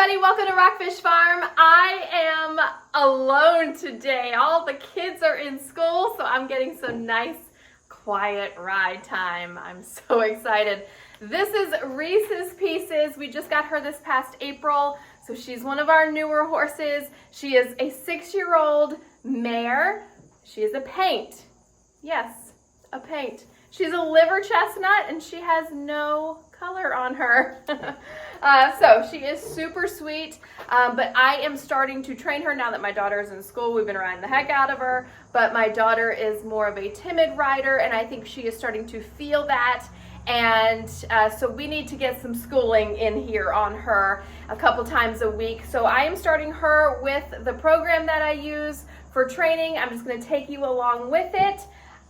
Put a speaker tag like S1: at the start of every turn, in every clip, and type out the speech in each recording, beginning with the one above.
S1: everybody, welcome to Rockfish Farm. I am alone today. All the kids are in school, so I'm getting some nice quiet ride time. I'm so excited. This is Reese's Pieces. We just got her this past April, so she's one of our newer horses. She is a 6-year-old mare. She is a paint. Yes, a paint. She's a liver chestnut and she has no color on her. So she is super sweet, but I am starting to train her now that my daughter is in school. We've been riding the heck out of her, but my daughter is more of a timid rider, and I think she is starting to feel that. And so we need to get some schooling in here on her a couple times a week. So I am starting her with the program that I use for training. I'm just going to take you along with it.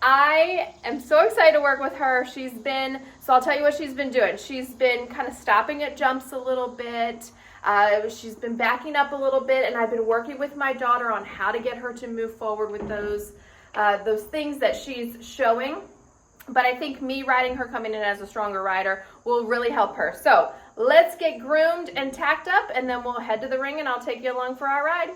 S1: I am so excited to work with her. So I'll tell you what she's been doing. She's been kind of stopping at jumps a little bit. She's been backing up a little bit, and I've been working with my daughter on how to get her to move forward with those things that she's showing. But I think me riding her, coming in as a stronger rider, will really help her. So let's get groomed and tacked up, and then we'll head to the ring and I'll take you along for our ride.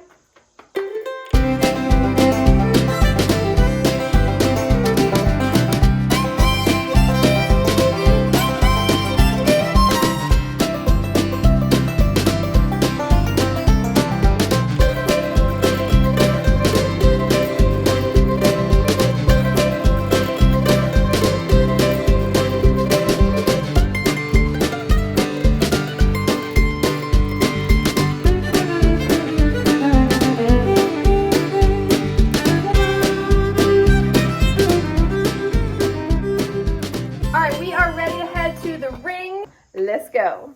S1: Let's go.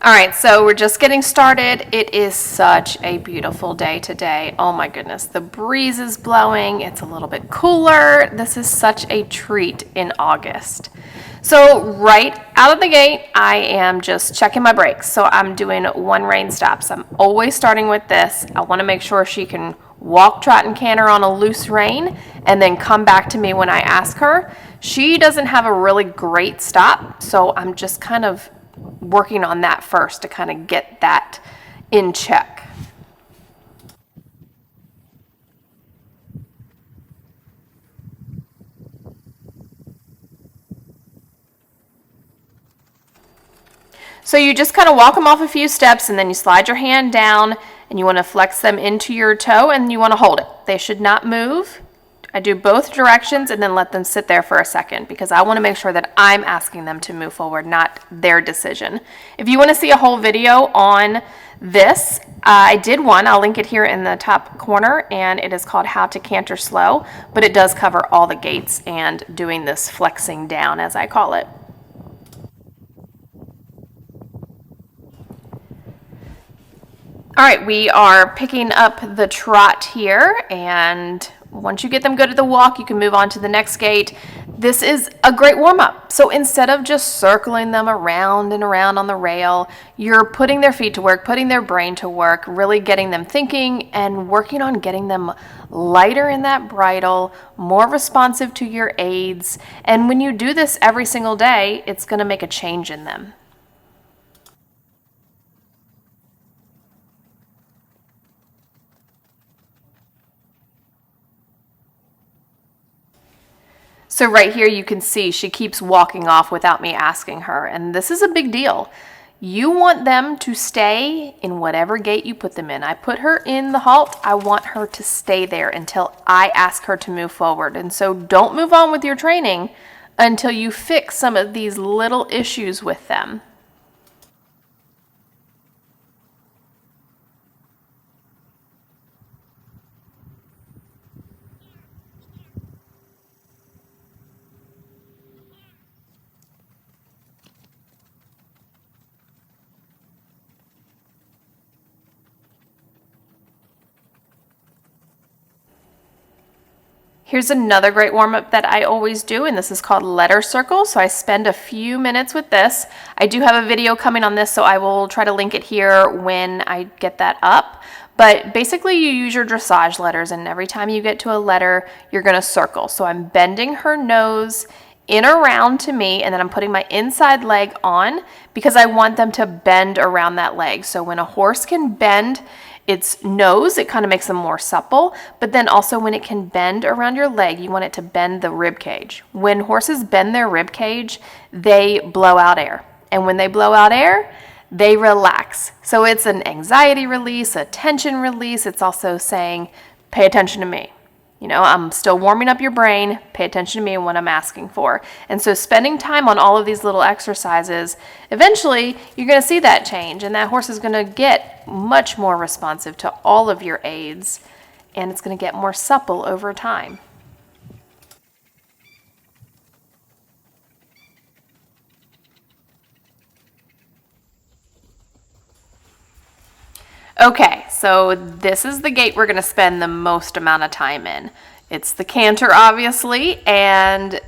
S1: All right, so we're just getting started. It is such a beautiful day today. Oh my goodness, the breeze is blowing. It's a little bit cooler. This is such a treat in August. So right out of the gate, I am just checking my brakes. So I'm doing 1 rein stops. I'm always starting with this. I want to make sure she can walk, trot, and canter on a loose rein, and then come back to me when I ask her. She doesn't have a really great stop, so I'm just kind of working on that first to kind of get that in check. So you just kind of walk them off a few steps, and then you slide your hand down, and you want to flex them into your toe, and you want to hold it. They should not move. I do both directions and then let them sit there for a second because I want to make sure that I'm asking them to move forward, not their decision. If you want to see a whole video on this, I did one. I'll link it here in the top corner, and it is called How to Canter Slow, but it does cover all the gaits and doing this flexing down, as I call it. All right, we are picking up the trot here, and once you get them good at the walk, you can move on to the next gait. This is a great warm-up. So instead of just circling them around and around on the rail, you're putting their feet to work, putting their brain to work, really getting them thinking and working on getting them lighter in that bridle, more responsive to your aids. And when you do this every single day, it's going to make a change in them. So right here you can see she keeps walking off without me asking her, and this is a big deal. You want them to stay in whatever gait you put them in. I put her in the halt. I want her to stay there until I ask her to move forward. And so don't move on with your training until you fix some of these little issues with them. Here's another great warm-up that I always do, and this is called letter circle. So I spend a few minutes with this. I do have a video coming on this, so I will try to link it here when I get that up. But basically you use your dressage letters, and every time you get to a letter, you're going to circle. So I'm bending her nose in around to me, and then I'm putting my inside leg on because I want them to bend around that leg. So when a horse can bend its nose, it kind of makes them more supple, but then also when it can bend around your leg, you want it to bend the rib cage. When horses bend their rib cage, they blow out air. And when they blow out air, they relax. So it's an anxiety release, a tension release. It's also saying, pay attention to me. You know, I'm still warming up your brain. Pay attention to me and what I'm asking for. And so spending time on all of these little exercises, eventually you're going to see that change, and that horse is going to get much more responsive to all of your aids, and it's going to get more supple over time. Okay, so this is the gait we're going to spend the most amount of time in. It's the canter, obviously, and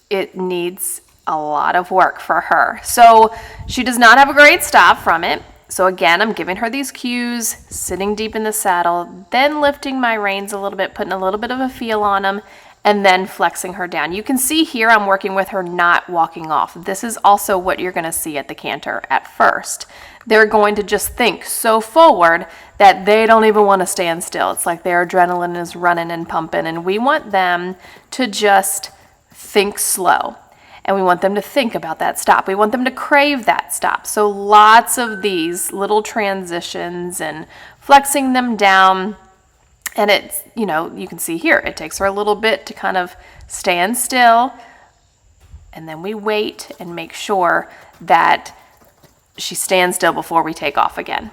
S1: it needs a lot of work for her. So she does not have a great stop from it. So again, I'm giving her these cues, sitting deep in the saddle, then lifting my reins a little bit, putting a little bit of a feel on them, and then flexing her down. You can see here I'm working with her not walking off. This is also what you're going to see at the canter at first. They're going to just think so forward that they don't even want to stand still. It's like their adrenaline is running and pumping, and we want them to just think slow. And we want them to think about that stop. We want them to crave that stop. So lots of these little transitions and flexing them down. And it's, you know, you can see here, it takes her a little bit to kind of stand still. And then we wait and make sure that she stands still before we take off again.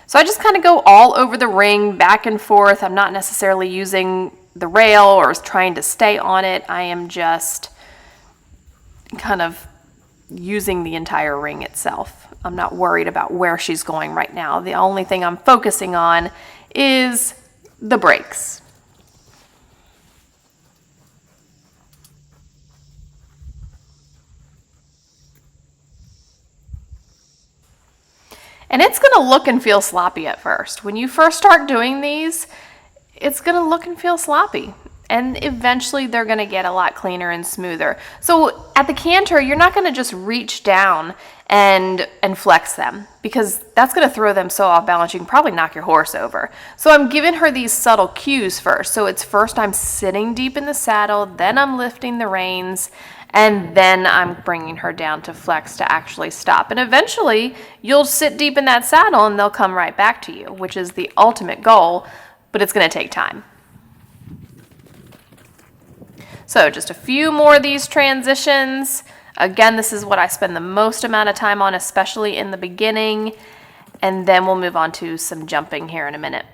S1: So I just kind of go all over the ring, back and forth. I'm not necessarily using the rail or trying to stay on it. I am just kind of using the entire ring itself. I'm not worried about where she's going right now. The only thing I'm focusing on is the brakes. And it's going to look and feel sloppy at first. When you first start doing these, it's going to look and feel sloppy. And eventually they're going to get a lot cleaner and smoother. So at the canter, you're not going to just reach down and flex them, because that's going to throw them so off balance you can probably knock your horse over. So I'm giving her these subtle cues first. So it's first I'm sitting deep in the saddle, then I'm lifting the reins, and then I'm bringing her down to flex to actually stop. And eventually you'll sit deep in that saddle and they'll come right back to you, which is the ultimate goal, but it's going to take time. So just a few more of these transitions. Again, this is what I spend the most amount of time on, especially in the beginning, and then we'll move on to some jumping here in a minute.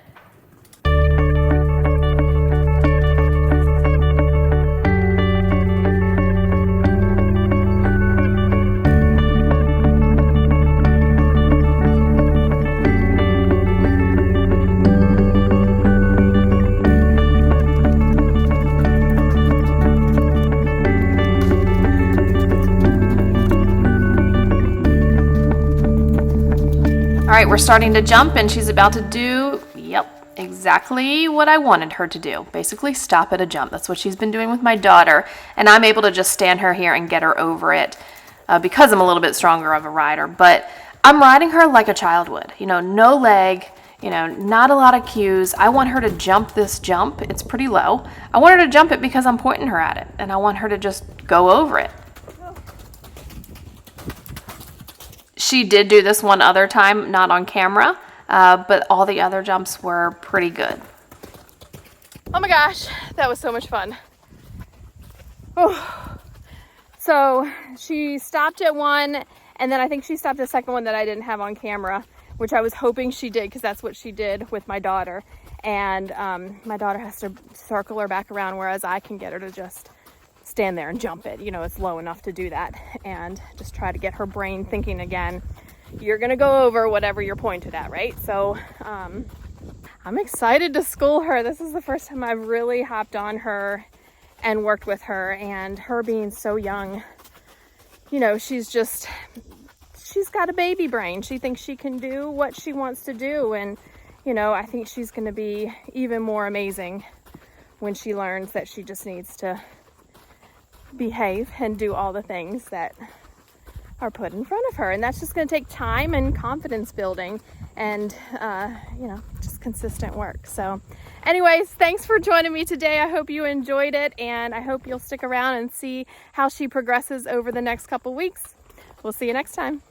S1: All right, we're starting to jump, and she's about to do, exactly what I wanted her to do. Basically stop at a jump. That's what she's been doing with my daughter, and I'm able to just stand her here and get her over it because I'm a little bit stronger of a rider. But I'm riding her like a child would, no leg, not a lot of cues. I want her to jump this jump. It's pretty low. I want her to jump it because I'm pointing her at it, and I want her to just go over it. She did do this one other time, not on camera, but all the other jumps were pretty good. Oh my gosh, that was so much fun. So she stopped at one, and then I think she stopped the second one that I didn't have on camera, which I was hoping she did, because that's what she did with my daughter. And my daughter has to circle her back around, whereas I can get her to just stand there and jump it. It's low enough to do that, and just try to get her brain thinking again. You're gonna go over whatever you're pointed at, right? So I'm excited to school her. This is the first time I've really hopped on her and worked with her, and her being so young, she's got a baby brain. She thinks she can do what she wants to do, and I think she's gonna be even more amazing when she learns that she just needs to behave and do all the things that are put in front of her. And that's just going to take time and confidence building and, just consistent work. So anyways, thanks for joining me today. I hope you enjoyed it, and I hope you'll stick around and see how she progresses over the next couple weeks. We'll see you next time.